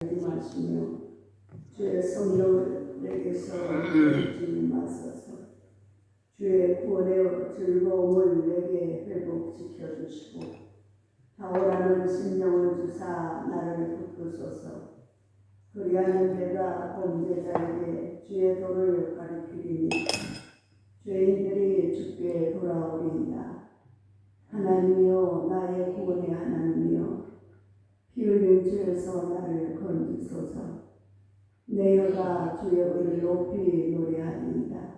말씀이요 주의 성령을 내게서 주님하소서. 주의 구원의 즐거움을 내게 회복시켜 주시고 타오르는 심령을 주사 나를 붙드소서. 그리하면 내가 범죄자에게 주의 도를 가리키리니 죄인들이 주께 돌아오리이다. 하나님이여, 나의 구원의 하나님이여, 피 흘린 죄에서 나를 건지소서. 내 혀가 주의 의를 높이 노래하리이다.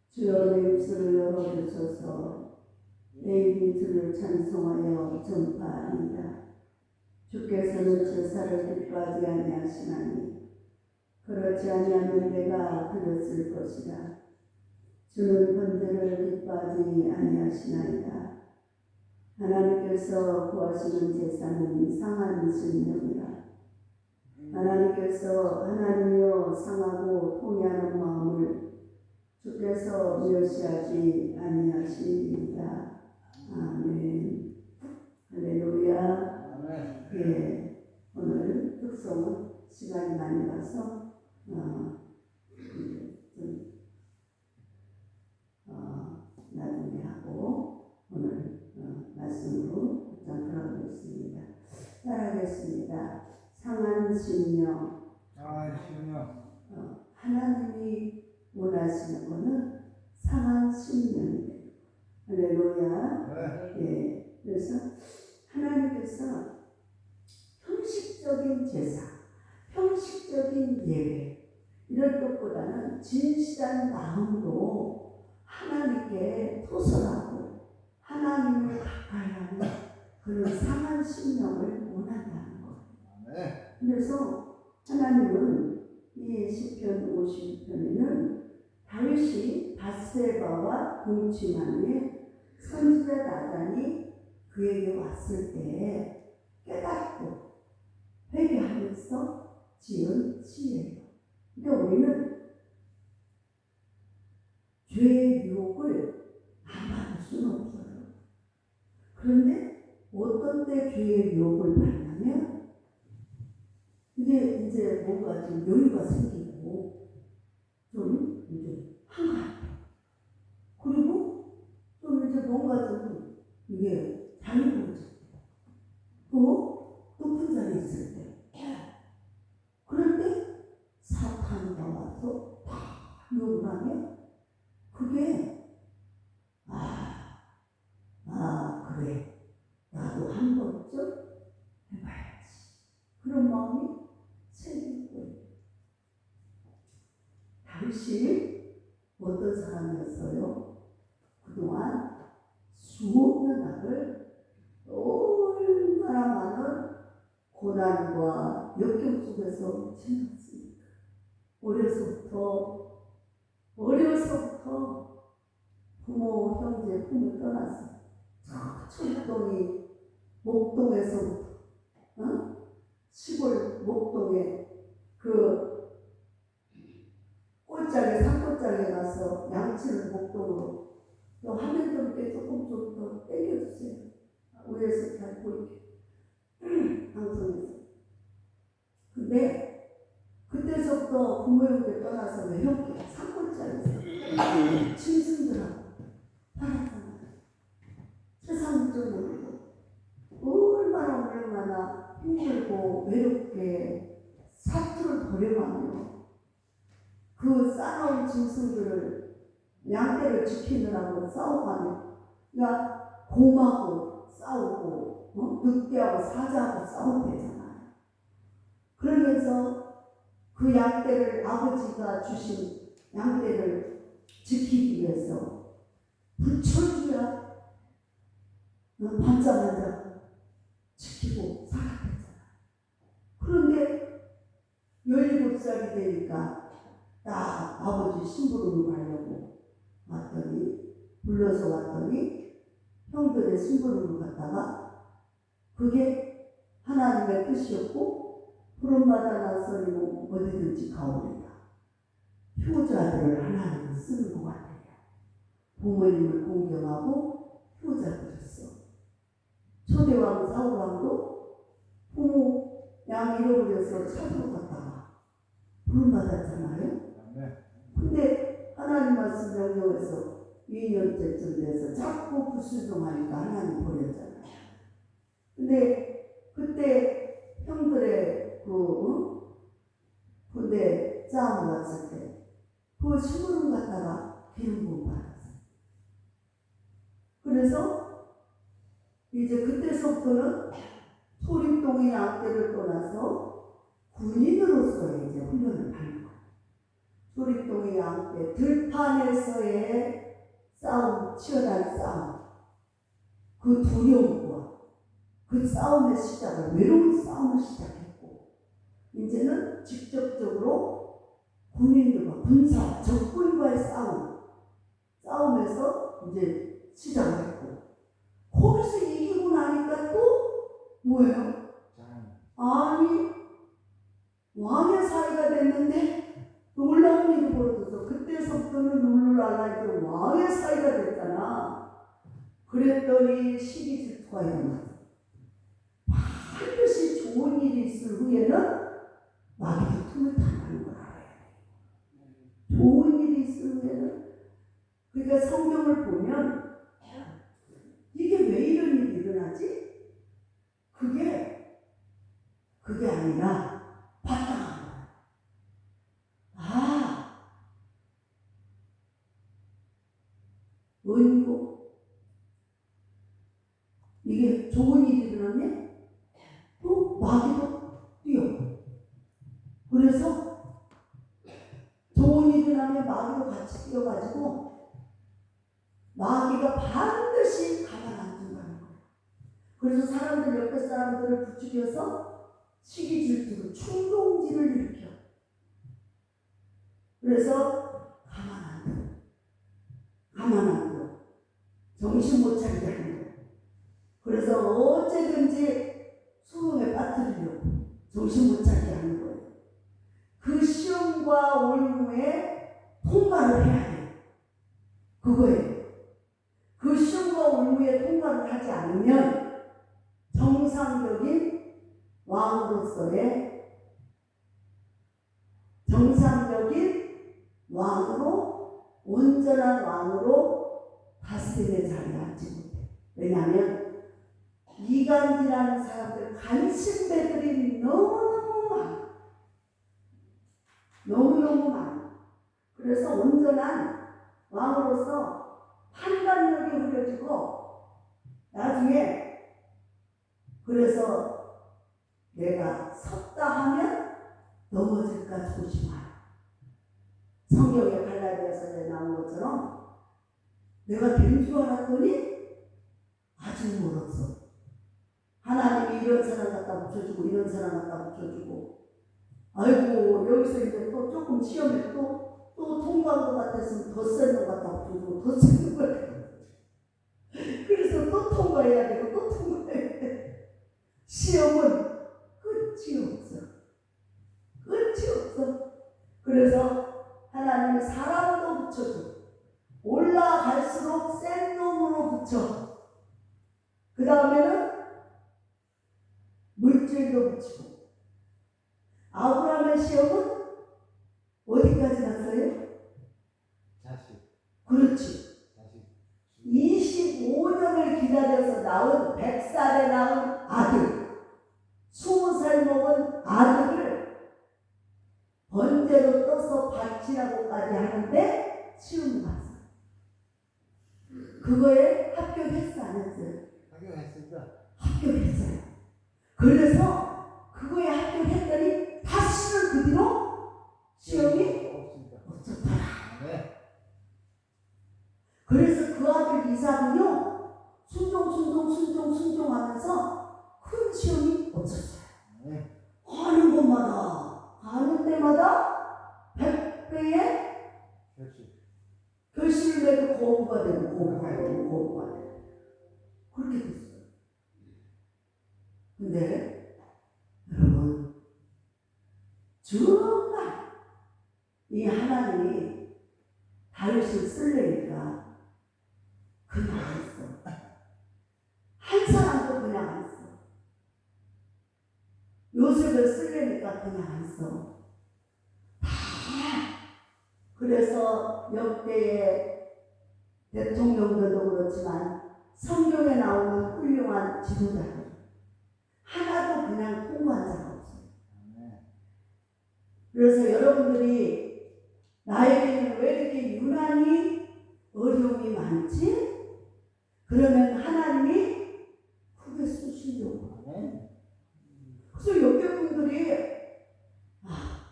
주여, 내 입술을 열어주소서. 내 입이 주를 찬송하여 전파하리이다. 주께서는 제사를 기뻐하지 아니하시나니 그렇지 아니하면 내가 드렸을 것이다. 주는 번제를 기뻐하지 아니하시나이다. 하나님께서 구하시는 제사는 상한 심령이라. 하나님께서 하나님이여 상하고 통회하는 마음을 주께서 멸시하지 아니하시리이다. 아멘. 할렐루야. 예, 오늘 특송은 시간이 많이 가서 나중에 하고 오늘 말씀으로 들어보겠습니다. 따라하겠습니다. 상한 심령. 하나님이 원하시는 것은 상한 심령이에요. 할렐루야. 예, 그래서 하나님께서 형식적인 제사, 형식적인 예배 이럴 것보다는 진실한 마음으로 하나님께 토설하고 하나님을 가까이 하는 그런 상한 심령을 원한다는 거예요. 그래서 하나님은 이 시편 50편에는 다윗이 밧세바와 동침한 후에 선지자 나단이 그에게 왔을 때 깨닫고 회개하면서 지은 시예요. 그러니까 우리는 죄의 유혹을 안 받을 수는 없어요. 그런데 어떤 때 죄의 유혹을 받냐면 이제 뭔가 좀 여유가 생기고 좀 이제 한가하고 그리고 좀 이제 뭔가 좀 이게 자유로워져. 또 높은 자리에 있을 때 그럴 때 사탄이 와서 다 욕을 하면 그게 그래 나도 한 번쯤 해봐야지 그런 마음이 생기는 거예요. 다윗이 어떤 사람이었어요? 그동안 수없는 악을 얼마나 많은 고난과 역경 속에서 지났습니까? 어려서부터 부모, 형제, 품을 떠났어요. 철동이 목동에서부터 시골 목동에 그 꼴짝에 산골짝에 가서 양치를 목동으로 또 화면 좀 조금 좀 더 땡겨주세요. 위에서 잘 보이게 방송에서. 근데 그때서부터 부모 형제 떠나서 외롭게 산골짜기에서 짐승들하고 살았잖아요. 세상 줄 모르고 얼마나 힘들고 외롭게 사투를 벌여가며 그 싸나운 짐승들을 양떼를 지키느라고 싸워가며 그러니까 곰하고 싸우고 늑대하고 사자하고 싸울 때잖아요. 그러면서 그 양떼를 아버지가 주신 양떼를 지키기 위해서 부처주야 반짝반짝 지키고 살았잖아요. 그런데 17살이 되니까 딱 아버지 심부름을 가려고 불러서 왔더니 형들의 심부름을 갔다가 그게 하나님의 뜻이었고 부름받아 나서니 어디든지 가오리라. 효자들을 하나님은 쓰는 것 같아요. 부모님을 공경하고 효자들을 써. 초대왕 사울왕도 부모 양 잃어버려서 찾으러 갔다가 부름받았잖아요. 근데 하나님 말씀 명령해서 2년째쯤 돼서 자꾸 불순종하니까 하나님 버렸잖아요. 근데 그때 형들의 군대 싸움 왔을 때 그 심부름 갔다가 기름 부음 받았어요. 그래서 이제 그때서부터는 소립동의 양떼를 떠나서 군인으로서의 이제 훈련을 받는 거예요. 소립동의 양떼 들판에서의 싸움, 치열한 싸움, 그 두려움과 그 싸움의 시작을, 외로운 싸움을 시작했고, 이제는 직접적으로 군인들과 군사, 적군과의 싸움에서 이제 시작을 했고, 거기서 이기고 나니까 또 뭐예요? 아니, 왕의 사이가 됐는데 놀라운 일이 벌어져서 그때서부터는 룰루랄라 이제 왕의 사이가 됐잖아. 그랬더니 시기 질투가 일어났어. 반드시 좋은 일이 있을 후에는 마귀도 틈을 타는 걸 알아야 돼. 좋은 일이 있을 후에는. 그러니까 성경을 보면 이게 왜 이런 일이 일어나지? 그게 아니라 바탕한 거야. 은고 이게 좋은 일이 일어났네? 또 마귀도 뛰어. 그래서 좋은 일이 일어나면 마귀도 같이 뛰어가지고 마귀가 반드시 가만 안 둔다는 거예요. 그래서 사람들 옆에 사람들을 부추겨서 시기 질투로 충동질을 일으켜. 그래서 가만 안 둬. 정신 못 차리게 하는 거예요. 그래서 어쨌든지 수능에 빠뜨리려고 정신 못 차리게 하는 거예요. 그 시험과 올무에 통과를 해야 돼요. 그거예요. 그 시험과 올무에 통과를 하지 않으면 정상적인 왕으로 온전한 왕으로 다스림의 자리에 앉지 못해. 왜냐하면 이간질하는 사람들, 간신배들이 너무너무 많아. 그래서 온전한 왕으로서 판단력이 흐려지고 나중에 그래서 내가 섰다 하면 넘어질까 조심하라. 성경에 갈라디아서에 나온 것처럼 내가 된 줄 알았더니 아직 멀었어. 하나님이 이런 사람 갖다 붙여주고 이런 사람 갖다 붙여주고, 아이고 여기서 이제 또 조금 시험에 또 통과한 것 같았으면 더 센 것 갖다 붙여주고 더 센 것 같아. 그래서 또 통과해야 되고 또 통과해야 돼. 시험은 끝이 없어. 그래서 하나님은 사람도 붙여줘. 올라갈수록 센 놈으로 붙여. 그 다음에는 물질도 붙이고. 아브라함의 시험은 어디까지 갔어요? 자식. 그렇지. 25년을 기다려서 낳은 100살에 낳은 아들, 20살 먹은 아들을 번제로 떠서 바치라고까지 하는데 시험 봤어. 그거에 합격했어 안 했어요? 합격했습니다. 합격했어요. 그래서 그거에 합격했더니 다시는 그 뒤로 시험이 없었더라. 네. 그래서 그 아들 이삭은요 순종하면서 큰 시험이 없었어요. 네. 가는 데마다 100배의 결실을 내도 거부가 되고 그렇게 됐어요. 근데 여러분 정말 이 하나님이 다윗을 쓰려니까 그냥 안 써. 한 사람도 그냥 안 써. 요셉을 있어. 다. 그래서 역대의 대통령들도 그렇지만 성경에 나오는 훌륭한 지도자들 하나도 그냥 통과한 자가 없어요. 그래서 여러분들이 나에게는 왜 이렇게 유난히 어려움이 많지? 그러면 하나님이 크게 쓰시려고. 그래서 역대분들이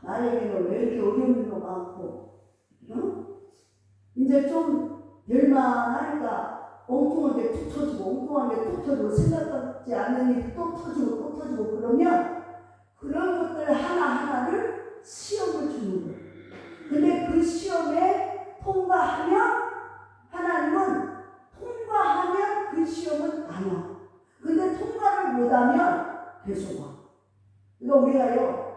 나에게는 왜 이렇게 어려움이 많고, 이제 좀 될만하니까 엉뚱하게 툭 터지고 엉뚱하게 툭 터지고 생각하지 않는 일이 또 터지고 또 터지고 그러면 그런 것들 하나하나를 시험을 주는 거예요. 근데 그 시험에 통과하면 하나님은 통과하면 그 시험은 안 와. 근데 통과를 못하면 계속 와. 그러니까 우리가요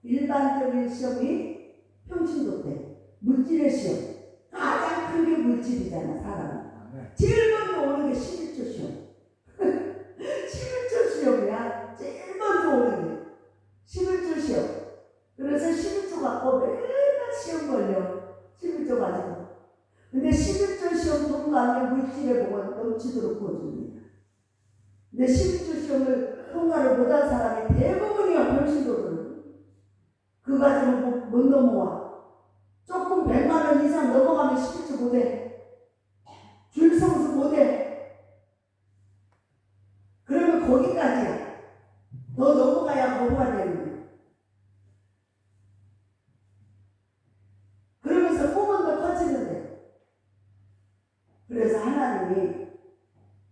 일반적인 시험이 평신도 때 물질의 시험 가장 큰 게 물질이잖아. 사람은 제일 먼저 오는 게 11조 시험 11조 시험이야. 제일 먼저 오는 게 11조 시험. 그래서 11조 갖고 맨날 시험 걸려. 11조 가지고. 근데 11조 시험 통과하면 물질의 복은 넘치도록 부어줍니다. 근데 11조 시험을 통과를 못한 사람이 대부분이야. 평신도들은 그 가지고 못 넘어와. 조금 100만 원 이상 넘어가면 11조 못해. 줄성수 못해. 그러면 거기까지야. 너 넘어가야 거부가 되는 거야. 그러면서 꿈은 더 커지는데. 그래서 하나님이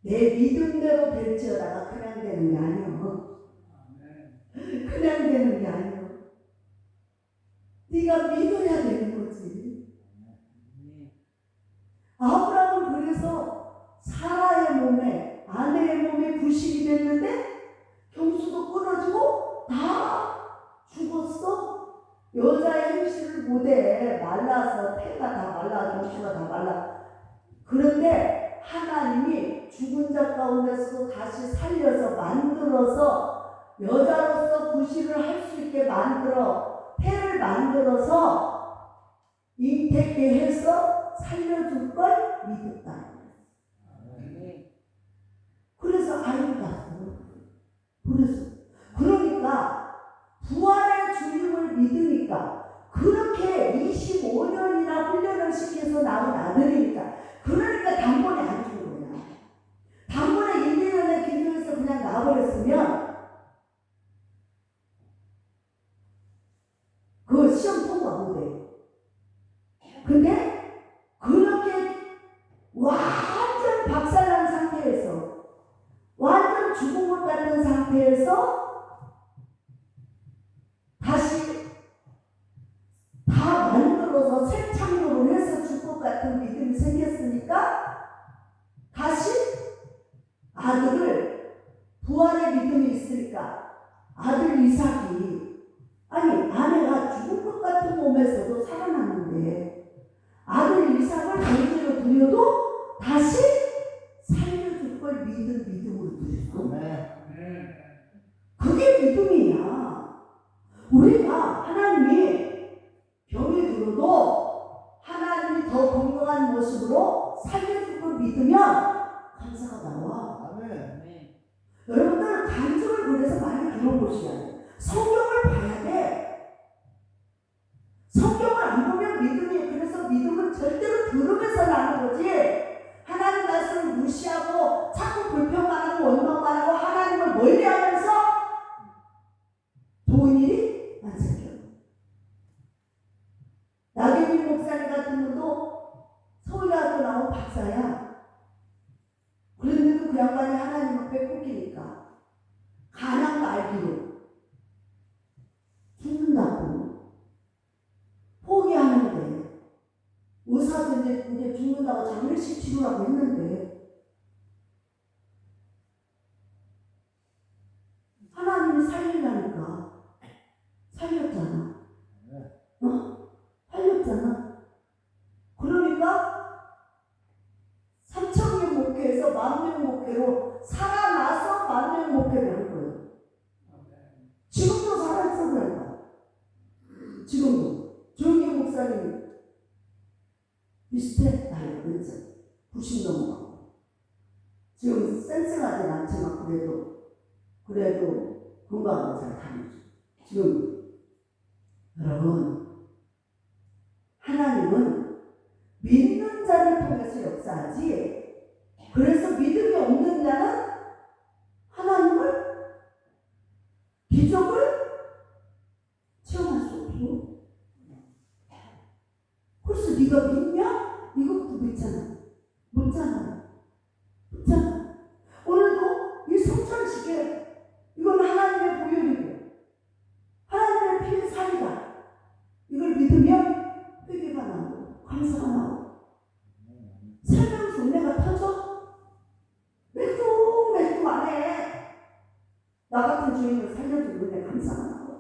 내 믿음대로 될지어다가 그냥 되는 게 아니여. 그냥 되는 게 아니여. 네가 믿어야 되는 거지. 아브라함은 그래서 사라의 몸에 아내의 몸에 부식이 됐는데 경수도 끊어지고 다 죽었어. 여자의 행실을 못해. 말라서 태가 다 말라 경수가 다 말라. 그런데 하나님이 죽은 자 가운데서도 다시 살려서 만들어서 여자로서 부식을 할 수 있게 만들어 태를 만들어서 잉태케 해서 살려줄 걸 믿었다. 그래서 아이를 낳았어. 그러니까 부활의 주님을 믿으니까 그렇게 25년이나 훈련을 시켜서 나온 아들이니까 그러니까 단번에 안 죽은 거야. 단번에 1, 2년의 기도에서 그냥 나와버렸으면 그 시험 통과 못해. 근데 그렇게 완전 박살난 상태에서 완전 죽은 것 같은 상태에서 다시 다 만들어서 새 창조를 해서 줄 것 같은 믿음이 생겼으니까 다시 아들을 부활의 믿음이 있으니까 아들 이삭이 아내가 죽을 것 같은 몸에서도 살아났는데 아들 이삭을 강제로 드려도 다시 살려줄 걸 믿음으로 드렸어. 그게 믿음이야. 우리가 하나님이 병이 들어도 하나님이 더 건강한 모습으로 살려줄 걸 믿으면 감사가 나와. 여러분들 간증을 그래서 많이 들어보셔야 돼. 성경을 봐야 돼. 성경을 안 보면 믿음이, 그래서 믿음은 절대로 들으면서 나는 거지. 하나님 말씀을 무시하고 자꾸 불평만 하고 원망만 하고 하나님을 멀리하면서 좋은 일이 안 생겨. 나경민 목사님 같은 분도 서울대학교 나온 박사야. 그런데도 그 양반이 하나님 앞에 꼽히니까 가난 말기로 죽는다고 포기하는데 의사도 이제 죽는다고 장례식 치르라고 했는데 하나님이 살리려니까 살렸잖아. 살렸잖아. 그러니까 3,000명 목회에서 10,000명 목회로 살아나서 10,000명 목회를 한 거예요. 지금도 살아있어 그런다. 지금도 조용히 목사님 비슷해. 나이 그랬죠. 90 넘어가고. 지금 쌩쌩하진 않지만 그래도 건강하고 잘 다니죠. 지금 여러분, 하나님은 믿는 자를 통해서 역사하지, 그래서 믿음이 없는 자는 하나님을, 기적을 체험할 수 없어. 그래서 네가 믿냐? 이것부터 묻잖아. 오늘도 이 성찬식에 이건 하나님의 보혈이고 하나님의 피의 살이다. 이걸 믿으면 회개가 나오고 감사가 나오고 살면서 은혜가 터져. 매주 안에 나 같은 주인을 살려주고 은혜 감사가 나오고.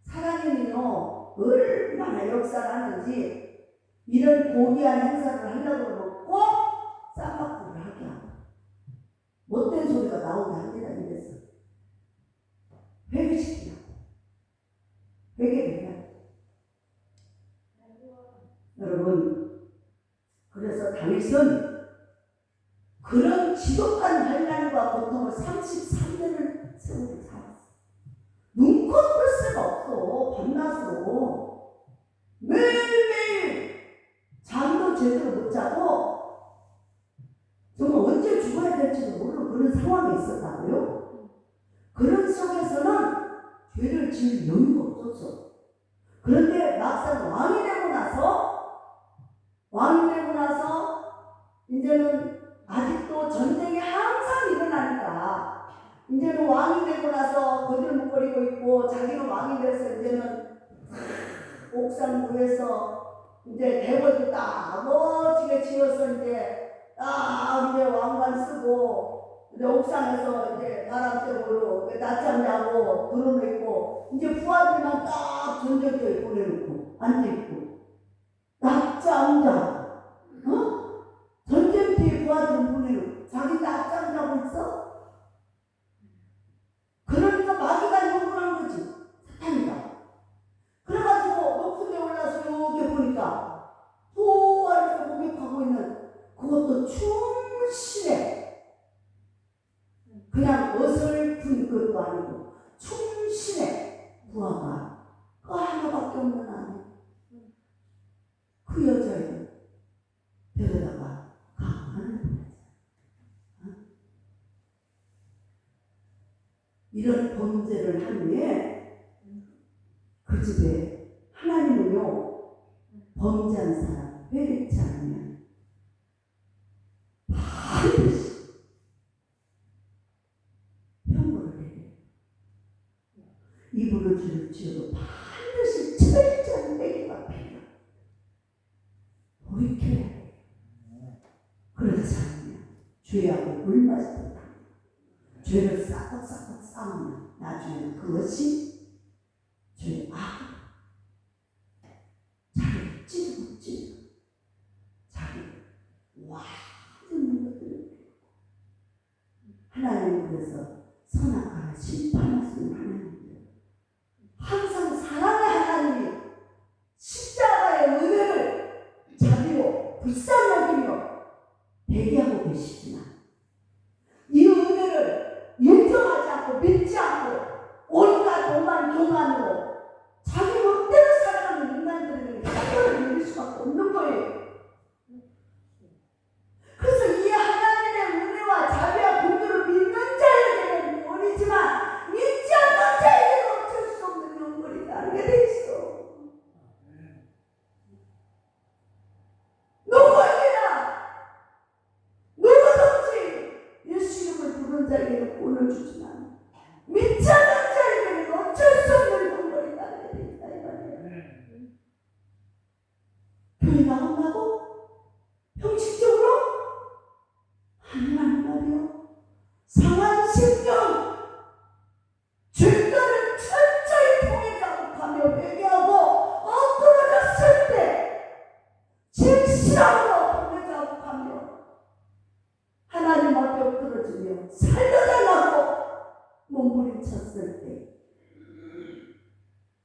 사랑에는요 얼마나 역사를 하는지 이런 고귀한 행사를 하려고 그러고 쌈박질을 하게 하고 못된 소리가 나오게 합니다. 이래서 회개시키라고. 회개를 해야. 여러분, 그래서 다윗은 그런 지독한 환난과 고통을 33년을 세월을 살았어. 눈코 뜰 새가 없어. 밤낮으로 매일매일 잠도 제대로 못 자고 정말 언제 죽어야 될지도 모르는 그런 상황에 있었다고요. 그런 속에서는 죄를 지을 여유가 없었어. 그런데 막상 왕이 되고 나서 이제는 아직도 전쟁이 항상 일어나니까 이제는 왕이 되고 나서 거들먹거리고 있고 자기는 왕이 돼서 이제는 옥상부에서 이제 대궐도 딱 멋지게 지어서 이제 왕관 쓰고 이제 옥상에서 이제 바람 쐬고 낮잠 자고 드럼 있고 이제 부하들만 딱 전쟁터에 보내놓고 앉아있고 낮잠 자고 전쟁터에 부하들은 보내놓고 자기 낮잠 자고 있어? 그러니까 마귀가 욕을 한 거지. 사탄이가. 그래가지고 높은 데 올라서 이렇게 보니까 또 아래서 목욕하고 있는 그것도 충신에 그냥 어설픈 것도 아니고 충신에 부하가 그 하나밖에 없는 아내. 그 여자애를 데려다가 강간을 보냈어요. 이런 범죄를 한 후에 그 집에 하나님은요 범죄한 사람 회개치 않으면 반드시 형벌을 해요. 이불을 죄를 지어도 반드시 철저한 회개가 필요해요. 돌이켜야 해요. 그러지 않으면 죄하고 물맞을 듯 죄를 싸고 싸우면 나중에는 그것이 죄의 악이다. 자기를 찌르고 자기를 완전 것들을 하나님은 그래서 선악과를 심판하시는 하나님이에요. 항상 사랑의 하나님이 십자가의 은혜를 자비로 불쌍히 여기며 대기하고 계시지만 이 은혜를 인정하지 않고 믿지 않고 온갖 오만 교만으로 자기 멋대로 살아가는 인간들에게 형벌을 내릴 수밖에 없는 거예요. 그래서 이 하나님의 은혜와 자비와 공유를 믿는 자에게는 원이지만 믿지 않는 자에게는 어쩔 수 없는 형벌이 따르게 돼 있어. 누구든지 예수 이름을 부르는 자에게는 구원을 주지만 믿지 않는 자에게는 어쩔 수 없는 형벌이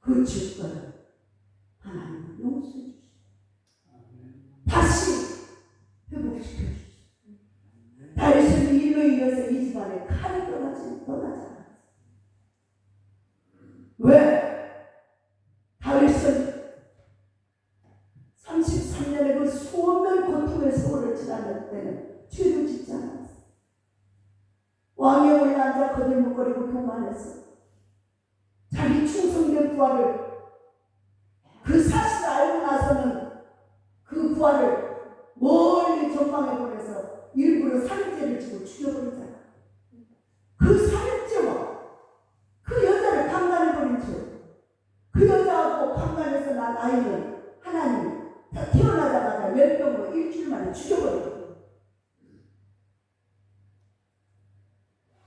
그 주권을 하나님은 용서해 주시고 다시 회복시켜 주시고 다윗은 일로 인해서 이 집안에 칼이 떠나지 않았어요. 왜? 다윗은 33년의 그 수없는 고통의 세월을 지나는 때는 죄를 짓지 않았어요. 왕에 올라앉아 거들먹거리고 교만했어. 자기 충성된 부하를 그 사실을 알고 나서는 그 부하를 멀리 전방에 보내서 일부러 살인죄를 지고 죽여버리잖아. 그 살인죄와 그 여자를 강간해버린 죄, 그 여자하고 강간해서 난 아이는 하나님이 다 태어나자마자 열병으로 일주일 만에 죽여버리고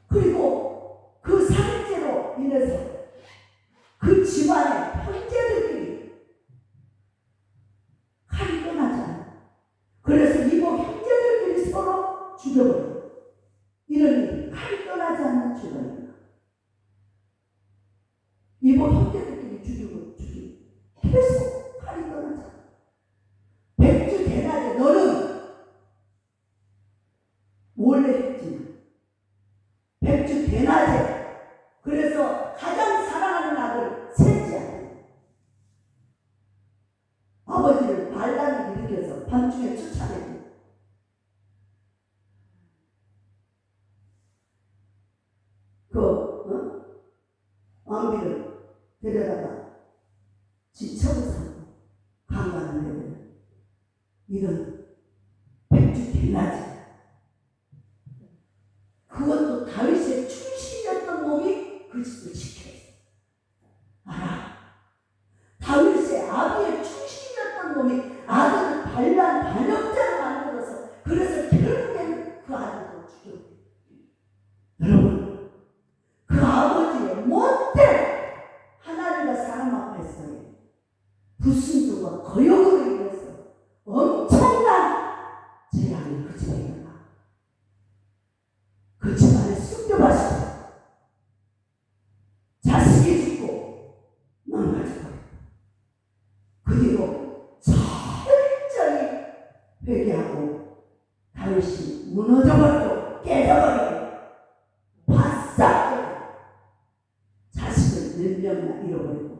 그리고 그 살인죄로 인해서 그 집안의 형제들끼리 칼이 떠나잖아요. 그래서 이복 형제들끼리 서로 죽여버려요. 이런 일이 칼이 떠나지 않는 죄가 이복 형제들끼리 죽이고 계속 칼이 떠나지 않아요. 백주 대낮에 너는 몰래 했지만 백주 대낮에 그래서 가장 사랑하는 아들 셋째 아버지를 반란을 일으켜서 밤중에 쫓아내고 왕비를 데려다가 지척을 사고 강간을 해요. 이런 백주 대낮에 그것도 다윗의 충신이었던 몸이 그 집을 지켰어요. 알아. 다윗의 아비의 충신이었던 몸이 아들을 반란 반역자로 만들어서 그래서 결국에는 그 아들도 죽였어요. 여러분 그 아버지의 못된 하나님과 사람 앞에서의 불순종과 거역으로 인해서 엄청난 재앙이 그 집에 일어나 그 집안에 숨겨봤어요. 자식이 죽고 망가져버렸고 그 뒤로 철저히 회개하고 다윗이 무너져버리고 깨져버리고 바싹 자식을 몇 명이나 잃어버리고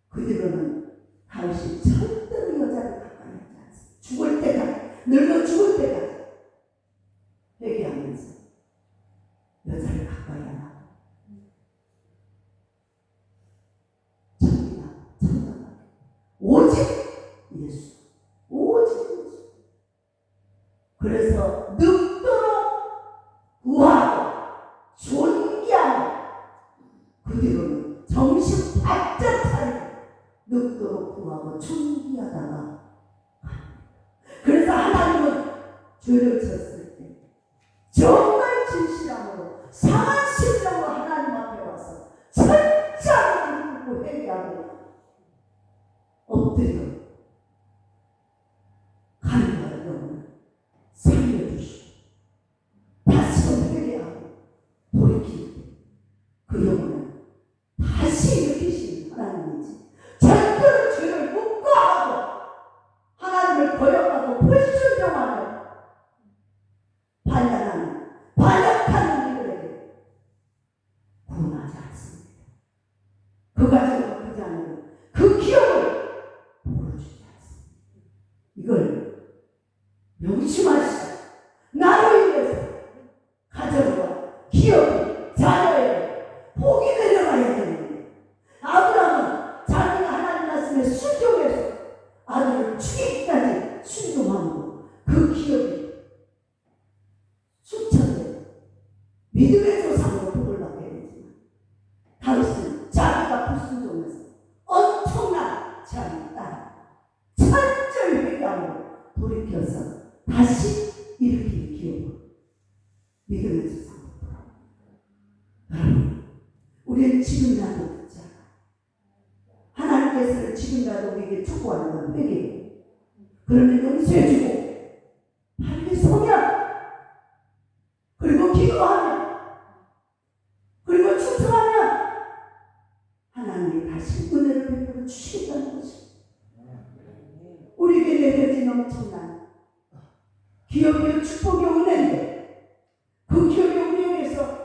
그 뒤로는 다윗이 절대로 여자를 가까이 하지 않았어요. 죽을 때까지 늙어 죽을 때까지 회개하면서 여자를 가까이 안 하고 천이나 천당하게 오직 예수 오직 예수. 그래서 늙도록 구하고 존귀하고 그 뒤로는 정신 바짝 차리고 늙도록 구하고 존귀하다가 그래서 하나님은 죄를 졌을 때 정말 진실함으로 상한 심령으로 하나님 앞에 와서 철저하게 묻고 회개하고 엎드려 하나님의 영혼을 살려주시고 다시금 회개하고 돌이킬 때 그 영혼을 다시 일으키시는 하나님이지 절대로 죄를 묵과하고 하나님을 거역하고 불순종하는 반란하는 반역하는 이들에게 구원하지 않습니다. 그 가정을 바꾸지 않으면 그 기업을 벌어주지 않습니다. 이걸 명심하시고 나로 인해서 가정과 기업이 자녀에게 복이 내려가야 되는데 아브라함은 자기가 하나님 말씀에 순종해서 아들을 죽이기까지 순종하고 그 기업이 수천대 믿음의 조상으로 복을 받게 되지만 다윗은 자기가 불순종해서 엄청난 재앙을 따라 철저히 회개함으로 돌이켜서 다시 일으키는 기업으로 믿음의 조상으로 돌아옵니다. 여러분 우리는 지금이라도 듣지 않아요. 하나님께서는 지금이라도 우리에게 촉구하는 건 회개예요. 그러면 용서해주고 빨리 서면 그리고 기도하면 그리고 충성하면 다시 은혜를 베풀어 주시겠다는 것입니다. 우리에게 내려진 엄청난 기업의 축복의 은혜인데 그 기업이 우리에게서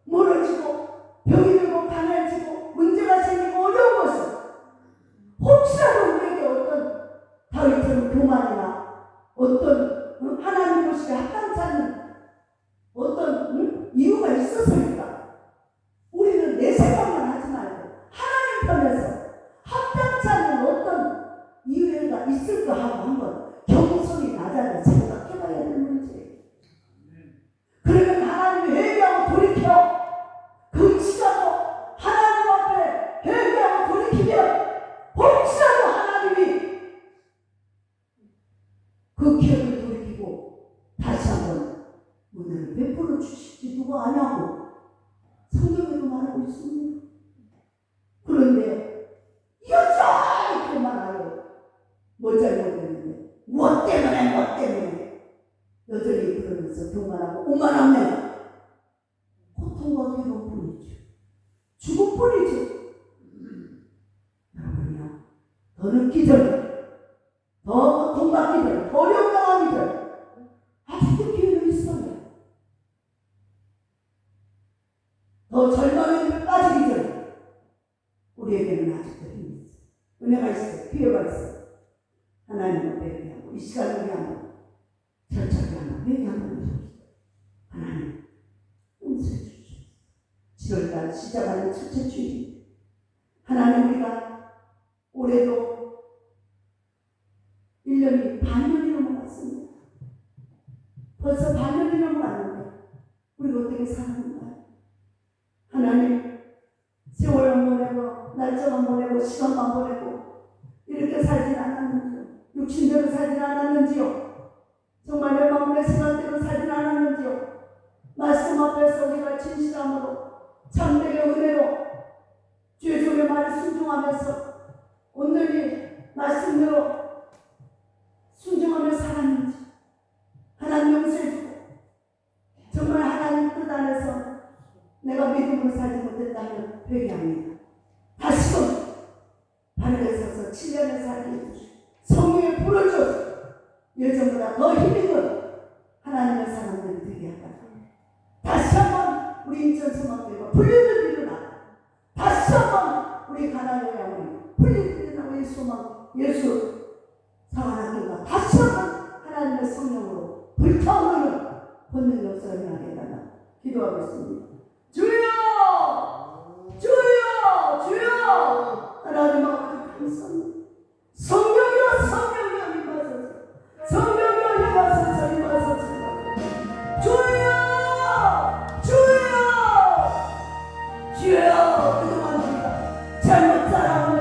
멀어지고 병이 들고 가난해지고 문제가 생기고 어려운 것은 혹시라도 우리에게 어떤 다윗처럼 교만이나 어떤 하나님 것이 합당치 않는 어떤 이유가 있어서일까? 우리는 내 생각만 하지 말고 하나님 편에서 합당치 않는 어떤 이유가 있을까 하고 한번 겸손히 낮아져 생각해봐야 되는 문제예요. 그러면 하나님이 회개하고 돌이켜 그 시간도 하나님 앞에 회개하고 돌이키면 혹시라도 하나님이 그 기억을 돌이키고 다시 한번 은혜를 베풀어 주실지도 아냐고 성경에도 말하고 있습니다. 그런데 여전히 교만하여 뭘 잘못했는데 무엇 때문에 여전히 그러면서 교만하고 오만하면 고통과 괴로움뿐이죠. 죽음뿐이죠. 여러분이요, 더 늦기 전에 더 고통받기 전에 더 어려움 당하기 전에 아직도 기회는 있어요. 더 절망에 빠지기 전에 우리에게는 아직도 힘이 있어요. 은혜가 있어요. 기회가 있어요. 하나님 앞에 회개하고 이 시간 우리 한번 철저하게 한번 회개 한번 해봅시다. 하나님 용서해 주십시오. 7월달 시작하는 첫째 주일 하나님 우리가 올해도 1년이 반년이 넘어갔습니다. 벌써 반년이 넘어갔는데 우리가 어떻게 살았는가요? 하나님 세월만 보내고 날짜만 보내고 시간만 보내고 이렇게 살진 않았는지요? 육신대로 살진 않았는지요? 정말 내 마음의 생각대로 살진 않았는지요? 말씀 앞에서 우리가 진실함으로 참되게 은혜로 주의 종의 말을 순종하면서 온전히 말씀대로 순종하며 살았는지 하나님 용서해주고 정말 하나님 뜻 안에서 내가 믿음으로 살지 못했다면 회개합니다. 다시금 바르게 서서 7년을 살게 해주시고 성령에 불을 줘서 예전보다 더 힘있는 하나님의 사람들이 되게 하다. 다시 한번 우리 인천성악교회가 불리는 일어나 다시 한번 우리 가나요야 우리 불리는 일어나 예수 사랑학교가 다시 한번 하나님의 성령으로 불타오르는 본능 역사를 하게 해달라 기도하고 있습니다. 주여! 주여! 주여! 하나님 아버지 감사합니다. 성령이여 임하소서. 성령이여 임하소서. 주여! 주여! 주여! 그동안 우리가 잘못 살아온